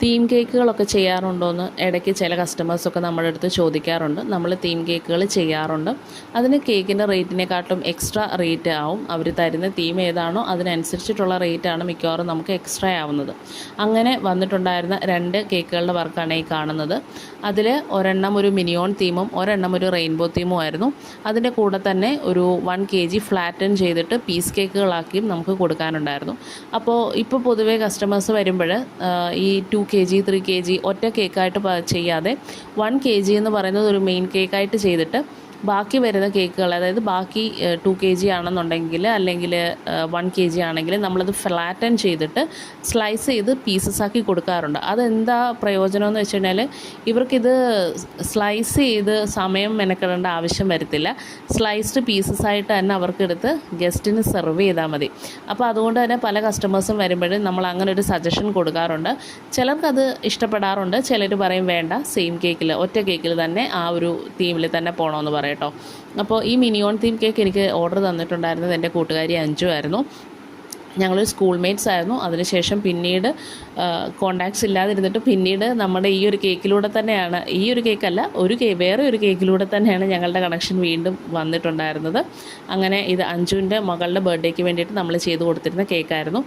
Theme കേക്കുകളൊക്കെ ചെയ്യാറുണ്ടോയെന്ന് ഇടയ്ക്ക് ചില കസ്റ്റമേഴ്സൊക്കെ നമ്മുടെ അടുത്ത് ചോദിക്കാറുണ്ട്. നമ്മൾ തീം കേക്കുകൾ ചെയ്യാറുണ്ട്. അതിന് കേക്കിൻ്റെ റേറ്റിനെക്കാട്ടും എക്സ്ട്രാ റേറ്റ് ആവും. അവർ തരുന്ന തീം ഏതാണോ അതിനനുസരിച്ചിട്ടുള്ള റേറ്റാണ് മിക്കവാറും നമുക്ക് എക്സ്ട്രാ ആവുന്നത്. അങ്ങനെ വന്നിട്ടുണ്ടായിരുന്ന 2 കേക്കുകളുടെ വർക്കാണ് ഈ കാണുന്നത്. അതിൽ ഒരെണ്ണം ഒരു മിനിയോൺ തീമും ഒരെണ്ണം ഒരു റെയിൻബോ തീമും ആയിരുന്നു. അതിൻ്റെ കൂടെ തന്നെ ഒരു 1 kg ഫ്ലാറ്റൻ ചെയ്തിട്ട് പീസ് കേക്കുകളാക്കിയും നമുക്ക് കൊടുക്കാനുണ്ടായിരുന്നു. അപ്പോൾ ഇപ്പോൾ പൊതുവേ കസ്റ്റമേഴ്സ് വരുമ്പോൾ ഈ 2 kg 3 kg ഒറ്റ കേക്കായിട്ട് ചെയ്യാതെ 1 kg എന്ന് പറയുന്നത് ഒരു മെയിൻ കേക്കായിട്ട് ചെയ്തിട്ട് ബാക്കി വരുന്ന കേക്കുകൾ, അതായത് ബാക്കി 2 kg ആണെന്നുണ്ടെങ്കിൽ അല്ലെങ്കിൽ 1 kg ആണെങ്കിൽ നമ്മളത് ഫ്ലാറ്റൻ ചെയ്തിട്ട് സ്ലൈസ് ചെയ്ത് പീസസ് ആക്കി കൊടുക്കാറുണ്ട്. അതെന്താ പ്രയോജനം എന്ന് വെച്ച് കഴിഞ്ഞാൽ ഇവർക്കിത് സ്ലൈസ് ചെയ്ത് സമയം മെനക്കെടേണ്ട ആവശ്യം വരത്തില്ല. സ്ലൈസ്ഡ് പീസസ് ആയിട്ട് തന്നെ അവർക്കെടുത്ത് ഗസ്റ്റിന് സെർവ് ചെയ്താൽ മതി. അപ്പോൾ അതുകൊണ്ട് തന്നെ പല കസ്റ്റമേഴ്സും വരുമ്പോഴും നമ്മൾ അങ്ങനെ ഒരു സജഷൻ കൊടുക്കാറുണ്ട്. ചിലർക്കത് ഇഷ്ടപ്പെടാറുണ്ട്, ചിലർ പറയും വേണ്ട, സെയിം കേക്കിൽ ഒറ്റ കേക്കിൽ തന്നെ ആ ഒരു തീമിൽ തന്നെ പോകണമെന്ന് പറയും കേട്ടോ. അപ്പോൾ ഈ മിനിയോൺ തീം കേക്ക് എനിക്ക് ഓർഡർ തന്നിട്ടുണ്ടായിരുന്നത് എൻ്റെ കൂട്ടുകാരി അഞ്ജു ആയിരുന്നു. ഞങ്ങൾ സ്കൂൾ മേറ്റ്സ് ആയിരുന്നു. അതിനുശേഷം പിന്നീട് കോണ്ടാക്ട്സ് ഇല്ലാതിരുന്നിട്ട് പിന്നീട് നമ്മുടെ ഈ ഒരു കേക്കിലൂടെ തന്നെയാണ്, ഈ ഒരു കേക്കല്ല, വേറെ ഒരു കേക്കിലൂടെ തന്നെയാണ് ഞങ്ങളുടെ കണക്ഷൻ വീണ്ടും വന്നിട്ടുണ്ടായിരുന്നത്. അങ്ങനെ ഇത് അഞ്ജുവിൻ്റെ മകളുടെ ബർത്ത്ഡേക്ക് വേണ്ടിയിട്ട് നമ്മൾ ചെയ്തു കൊടുത്തിരുന്ന കേക്കായിരുന്നു.